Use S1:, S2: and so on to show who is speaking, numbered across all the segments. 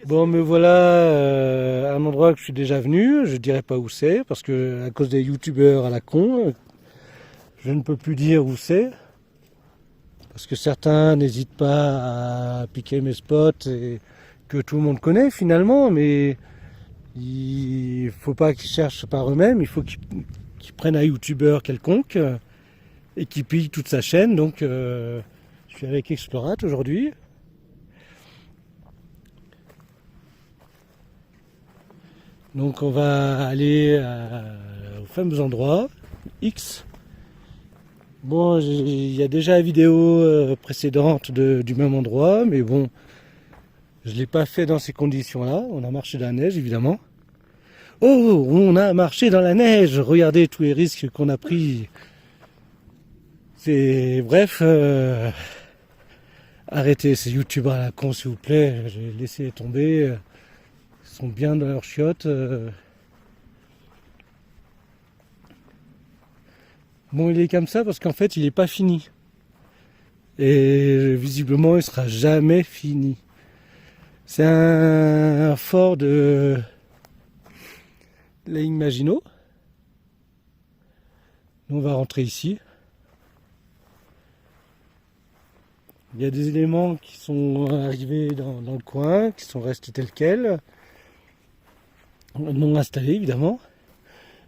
S1: Bon, me voilà à un endroit que je suis déjà venu. Je dirais pas où c'est parce que à cause des youtubeurs à la con, je ne peux plus dire où c'est. Parce que certains n'hésitent pas à piquer mes spots et que tout le monde connaît finalement, mais il faut pas qu'ils cherchent par eux-mêmes, il faut qu'ils prennent un youtubeur quelconque et qu'ils pillent toute sa chaîne. Donc je suis avec Explorat aujourd'hui. Donc on va aller au fameux endroit X. Bon, il y a déjà la vidéo précédente du même endroit, mais bon, je ne l'ai pas fait dans ces conditions-là. On a marché dans la neige, évidemment. Oh, on a marché dans la neige. Regardez tous les risques qu'on a pris. C'est bref. Arrêtez ces youtubeurs à la con, s'il vous plaît. J'ai laissé tomber. Ils sont bien dans leurs chiottes. Bon, il est comme ça parce qu'en fait, il n'est pas fini. Et visiblement, il sera jamais fini. C'est un fort de la ligne Maginot. Nous, on va rentrer ici. Il y a des éléments qui sont arrivés dans le coin, qui sont restés tels quels. Non installés, évidemment.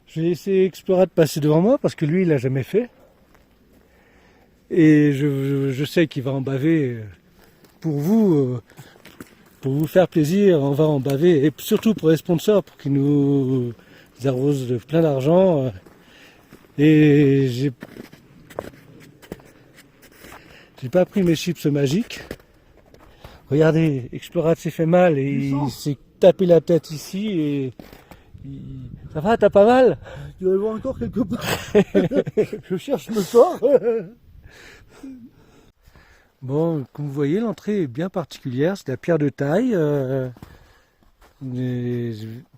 S1: Je vais laisser Explorat passer devant moi parce que lui, il l'a jamais fait. Et je sais qu'il va en baver pour vous faire plaisir. On va en baver et surtout pour les sponsors, pour qu'ils nous arrosent de plein d'argent. Et j'ai pas pris mes chips magiques. Regardez, Explorat s'est fait mal et il s'est tapé la tête ici et ça va, t'as pas mal?
S2: Tu vas le voir encore quelque part. Je cherche le corps.
S1: Bon, comme vous voyez, l'entrée est bien particulière. C'est de la pierre de taille. Mais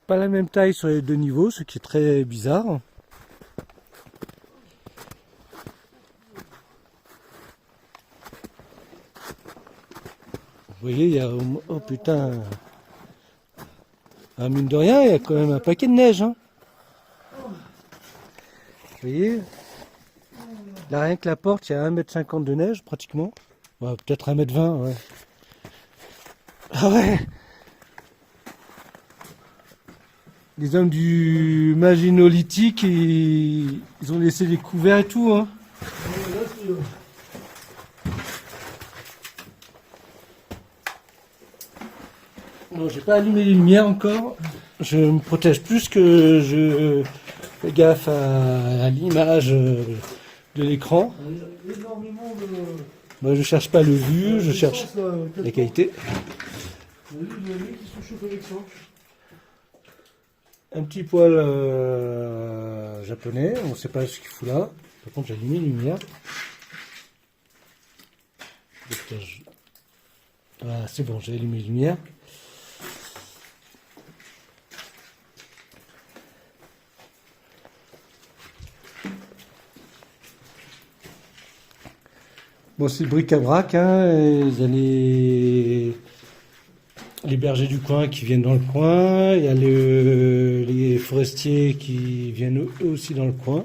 S1: pas la même taille sur les deux niveaux, ce qui est très bizarre. Vous voyez, il y a... Oh putain. Ah, mine de rien, il y a quand même un paquet de neige. Hein. Vous voyez, là, rien que la porte, il y a 1,50 m de neige, pratiquement. Ouais, peut-être 1,20 m, ouais. Ah ouais. Les hommes du Maginolithique, ils ont laissé les couverts et tout. Hein. Non, j'ai pas allumé les lumières encore. Je me protège plus que je fais gaffe à l'image de l'écran.
S2: Il y a énormément de...
S1: Moi, je cherche pas le vu, je cherche la qualité.
S2: Il y a des amis qui sont chauffés avec ça.
S1: Un petit poil japonais, on ne sait pas ce qu'il fout là. Par contre, j'ai allumé les lumières. Voilà, c'est bon, j'ai allumé les lumières. Bon, c'est le bric-à-brac, hein. Il y a les bergers du coin qui viennent dans le coin, il y a les forestiers qui viennent eux aussi dans le coin.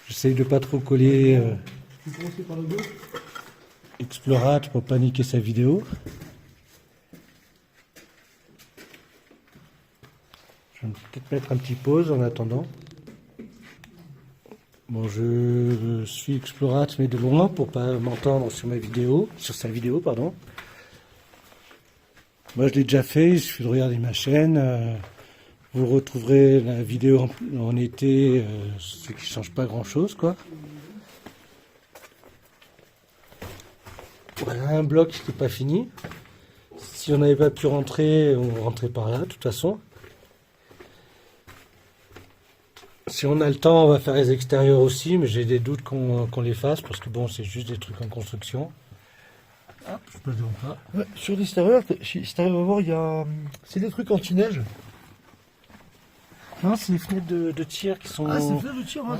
S1: J'essaye de pas trop coller
S2: Vous commencez par le dos.
S1: Explorat pour pas niquer sa vidéo. Je vais peut-être mettre un petit pause en attendant. Bon, je suis Explorat mais de loin pour pas m'entendre sur sa vidéo, pardon. Moi, je l'ai déjà fait, il suffit de regarder ma chaîne. Vous retrouverez la vidéo en été, ce qui change pas grand-chose, quoi. Voilà un bloc qui n'est pas fini. Si on n'avait pas pu rentrer, on rentrait par là, de toute façon. Si on a le temps, on va faire les extérieurs aussi, mais j'ai des doutes qu'on les fasse, parce que bon, c'est juste des trucs en construction. Ah, je peux le dire pas.
S2: Ouais, sur l'extérieur, si tu arrives à voir, il y a... C'est des trucs anti-neige.
S1: Non, c'est les fenêtres de tir qui sont...
S2: Ah, c'est fait de tir, hein.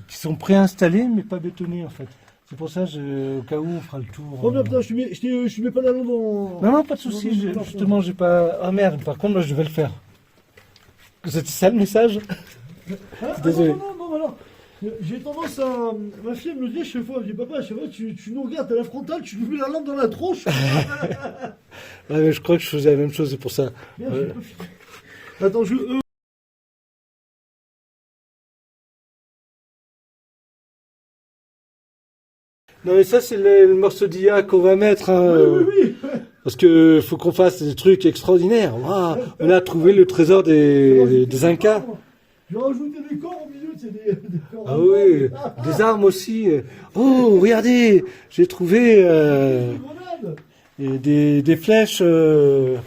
S1: Qui sont préinstallées, mais pas bétonnées, en fait. C'est pour ça, au cas où on fera le tour.
S2: Oh, putain, je te mets pas la langue dans.
S1: Non, non, pas de soucis. Justement, j'ai pas. Ah merde, par contre, là, je vais le faire. C'était ça le message? Désolé.
S2: Non. J'ai tendance à. Ma fille elle me le dit chaque fois, elle me dit papa, chaque fois tu nous regardes à la frontale, tu nous mets la lampe dans la tronche.
S1: Ouais, mais je crois que je faisais la même chose, c'est pour ça.
S2: Merde, j'ai pas fini. Attends,
S1: Non, mais ça, c'est le morceau d'IA qu'on va mettre. Hein,
S2: Oui.
S1: parce que faut qu'on fasse des trucs extraordinaires. Waouh, on a trouvé le trésor des Incas.
S2: J'ai rajouté des corps au milieu, c'est des corps.
S1: Ah oui, des armes aussi. Oh, regardez, j'ai trouvé
S2: Des grenades.
S1: des flèches.
S2: Je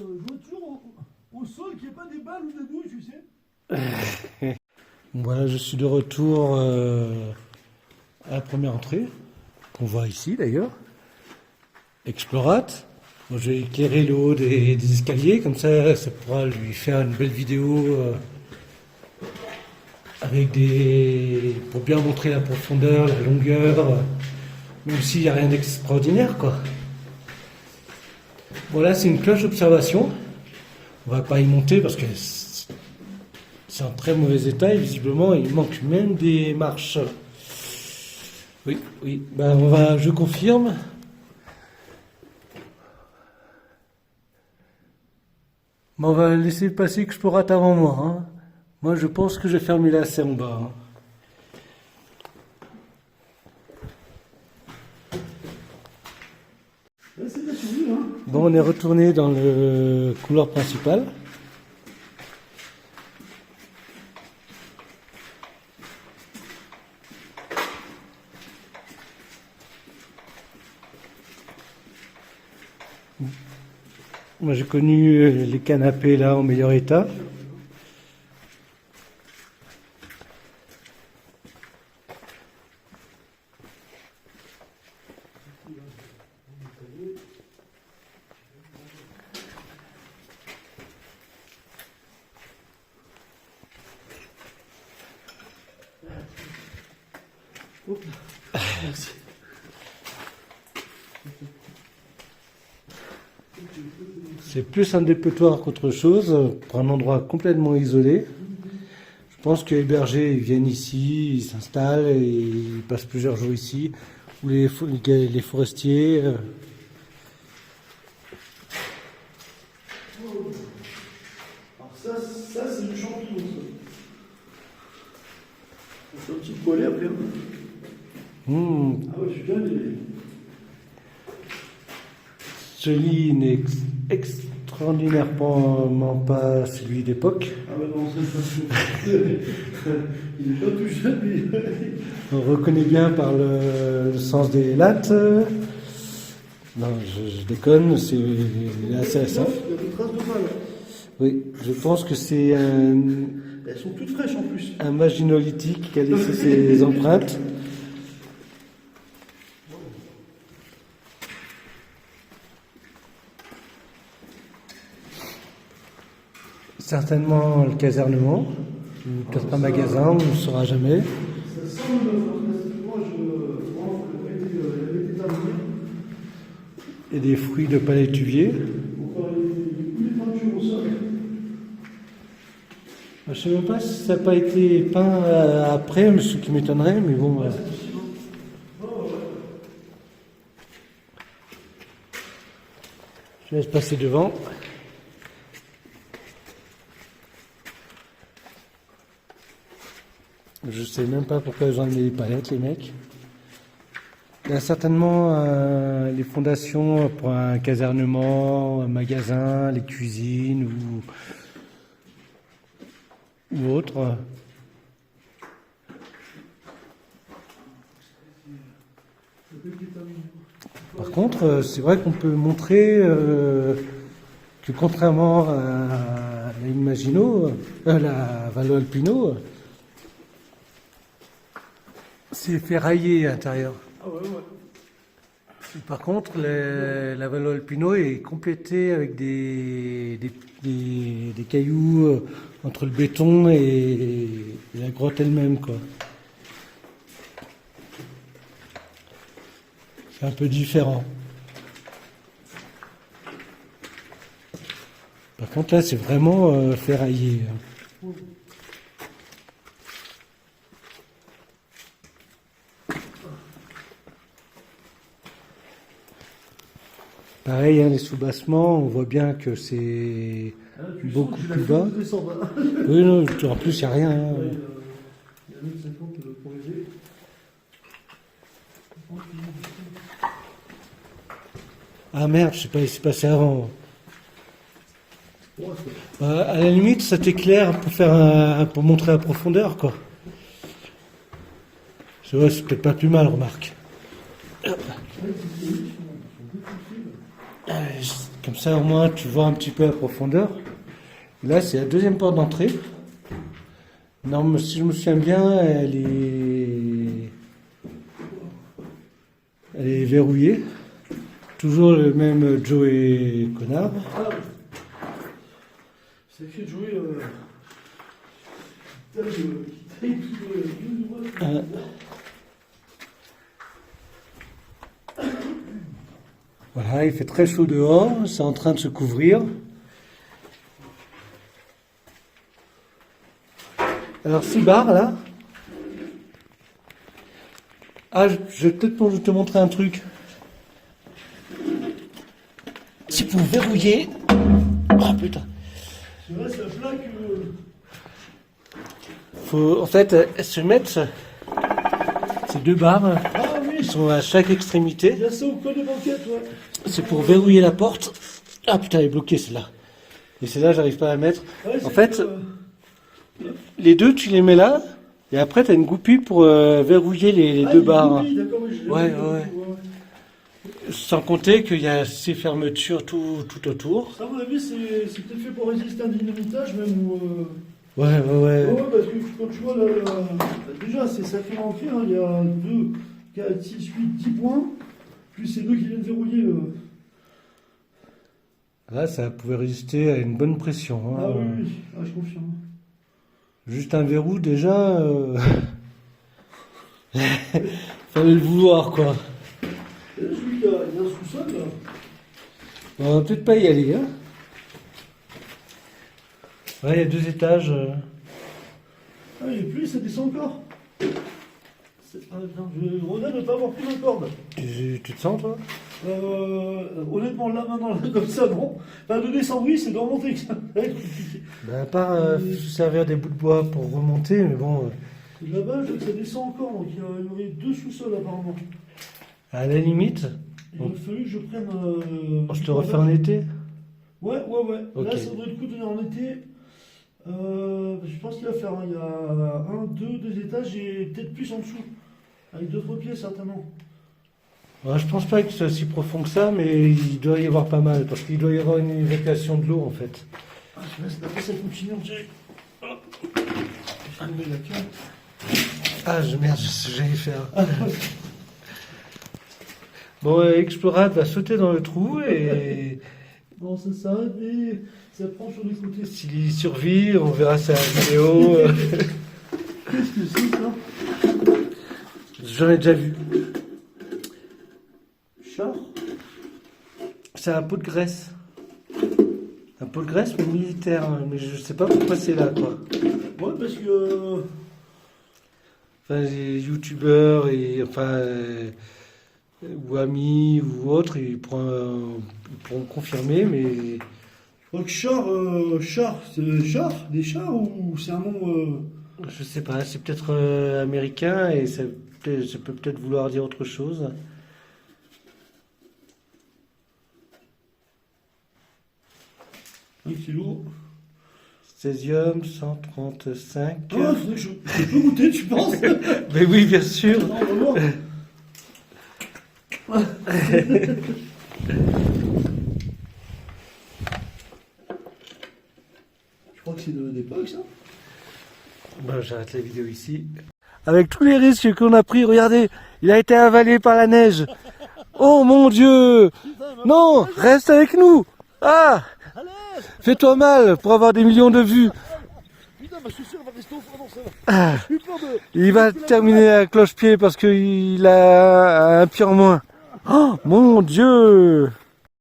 S2: vois toujours au sol qu'il n'y ait pas des balles ou des douilles, tu sais.
S1: Voilà, je suis de retour à la première entrée, qu'on voit ici d'ailleurs. Explorate. Bon, je vais éclairer le haut des escaliers, comme ça pourra lui faire une belle vidéo avec pour bien montrer la profondeur, la longueur, même s'il n'y a rien d'extraordinaire, quoi. Bon, là, c'est une cloche d'observation. On va pas y monter parce que c'est en très mauvais état et visiblement il manque même des marches. Oui. Ben, je confirme. Mais on va laisser passer que je peux rater avant moi. Hein. Moi, je pense que je vais faire mes lacets en bas. Hein. Bon, on est retourné dans le couloir principal. Moi, j'ai connu les canapés là en meilleur état. Merci. C'est plus un dépotoir qu'autre chose, pour un endroit complètement isolé. Je pense que les bergers ils viennent ici, ils s'installent et ils passent plusieurs jours ici. Ou les forestiers.
S2: Alors ça c'est du champignon. C'est un petit poêlé après. Ah ouais, je suis bien aimé.
S1: Ce lit n'est extraordinairement pas celui d'époque.
S2: Ah bah non, c'est il est pas tout jeune, lui.
S1: On reconnaît bien par le sens des lattes. Non, je déconne, c'est assez récent.
S2: Il y a des traces de balles.
S1: Oui, je pense que c'est
S2: Elles sont toutes fraîches en plus.
S1: un maginolithique qui a laissé ses empreintes. Certainement le casernement, ou peut-être un magasin, on ne saura jamais.
S2: Ça sent le neuf, parce que moi elle avait été terminée.
S1: Et des fruits de palétuvier.
S2: On va les peintures au sol.
S1: Je ne sais même pas si ça n'a pas été peint après, mais ce qui m'étonnerait, mais bon. Je laisse passer devant. Je sais même pas pourquoi ils ont mis des palettes, les mecs. Il y a certainement les fondations pour un casernement, un magasin, les cuisines ou autre. Par contre, c'est vrai qu'on peut montrer que contrairement à la Imagino, la Vallo Alpino, c'est ferraillé à l'intérieur.
S2: Ah ouais.
S1: Par contre, la Valo Alpino est complétée avec des cailloux entre le béton et la grotte elle-même, quoi. C'est un peu différent. Par contre, là, c'est vraiment ferraillé. Pareil, hein, les soubassements, on voit bien que c'est beaucoup plus bas. Oui, non, en plus, il n'y a rien. Hein.
S2: Il y a 1,50 pour aider.
S1: Ah merde, je sais pas, il s'est passé avant. À la limite, ça t'éclaire pour montrer la profondeur, quoi. C'est vrai, c'est peut-être pas plus mal, remarque. Comme ça, au moins, tu vois un petit peu la profondeur. Et là, c'est la deuxième porte d'entrée. Non, si je me souviens bien, elle est verrouillée. Toujours le même Joey Connard.
S2: C'est écrit Joey.
S1: Voilà, il fait très chaud dehors, c'est en train de se couvrir. Alors 6 bars là. Ah, je vais peut-être te montrer un truc. Si pour verrouiller. Oh putain.
S2: C'est vrai, c'est un plat que.
S1: Faut en fait se mettre ces 2 barres.
S2: Ah oui,
S1: Ils sont à chaque extrémité.
S2: il y a ça au coin des banquettes, ouais.
S1: C'est pour verrouiller la porte. Ah putain, elle est bloquée celle-là. Et celle-là, j'arrive pas à la mettre.
S2: Ouais,
S1: En fait, les deux, tu les mets là. Et après, tu as une goupille pour verrouiller les 2 barres.
S2: Oui, d'accord, oui,
S1: Ouais. Sans compter qu'il y a ces fermetures tout autour.
S2: Ça, à mon avis, c'est peut-être fait pour résister à un dynamitage, même. Ou,
S1: Ouais.
S2: Ouais, parce que quand tu vois, déjà, c'est sacrément ancré, hein, il y a 2, 4, 6, 8, 10 points, plus ces 2 qui viennent verrouiller.
S1: Là, ça pouvait résister à une bonne pression. Hein.
S2: Ah oui, ah, je confirme.
S1: Juste un verrou, déjà. Fallait le vouloir, quoi.
S2: Et là, celui qui a un sous-sol, là.
S1: On va peut-être pas y aller. Hein. Ouais, il y a 2 étages.
S2: Ah, et puis ça descend encore. Ronan ne pas avoir pris ma corde.
S1: Tu te sens, toi?
S2: Honnêtement, là, maintenant, là, comme ça, non. Enfin, de descendre, oui, c'est de remonter que ça va être compliqué.
S1: À part se servir des bouts de bois pour remonter, mais bon.
S2: Là-bas, je vois que ça descend encore, donc il y aurait 2 sous-sols apparemment.
S1: À la limite,
S2: Il aurait fallu que je prenne.
S1: je te refais en été.
S2: Ouais.
S1: Ok.
S2: Là, ça devrait être coup de en été. Je pense qu'il va faire. Il y a 1, 2 étages et peut-être plus en dessous. Avec d'autres pieds, certainement.
S1: Ouais, je pense pas que ce soit si profond que ça, mais il doit y avoir pas mal, parce qu'il doit y avoir une évacuation de l'eau en fait.
S2: Ah, je laisse après ça continue, on dirait. Hop. Je vais mettre la carte.
S1: Ah, merde, je sais ce que j'allais faire. Bon, Explorad va sauter dans le trou et
S2: Bon, ça s'arrête et ça prend sur les côtés.
S1: s'il survit, on verra sa vidéo.
S2: Qu'est-ce que c'est ça?
S1: J'en ai déjà vu.
S2: Char?
S1: C'est un pot de graisse. Un pot de graisse, mais militaire. Hein. Mais je sais pas pourquoi c'est là, quoi.
S2: Ouais, parce que.
S1: Enfin, les youtubeurs ou amis ou autres, ils pourront confirmer, mais
S2: Je crois que char, c'est char? Des chars ou c'est un nom.
S1: je sais pas. C'est peut-être américain et ça peut peut-être vouloir dire autre chose.
S2: Un kilo.
S1: Césium 135.
S2: Ah, je peux goûter, tu penses?
S1: Mais oui, bien sûr.
S2: Non, vraiment. Je crois que c'est de l'époque, ça.
S1: Bon, j'arrête la vidéo ici. Avec tous les risques qu'on a pris, regardez, il a été avalé par la neige. Oh mon Dieu! Non, reste avec nous! Ah!
S2: Allez.
S1: Fais-toi mal pour avoir des millions de vues.
S2: Putain, bah, je suis sûr, elle va rester au fond, non, ça va.
S1: Ah,
S2: J'ai eu peur de...
S1: il va terminer à cloche-pied parce qu'il a un pied en moins. Oh mon Dieu!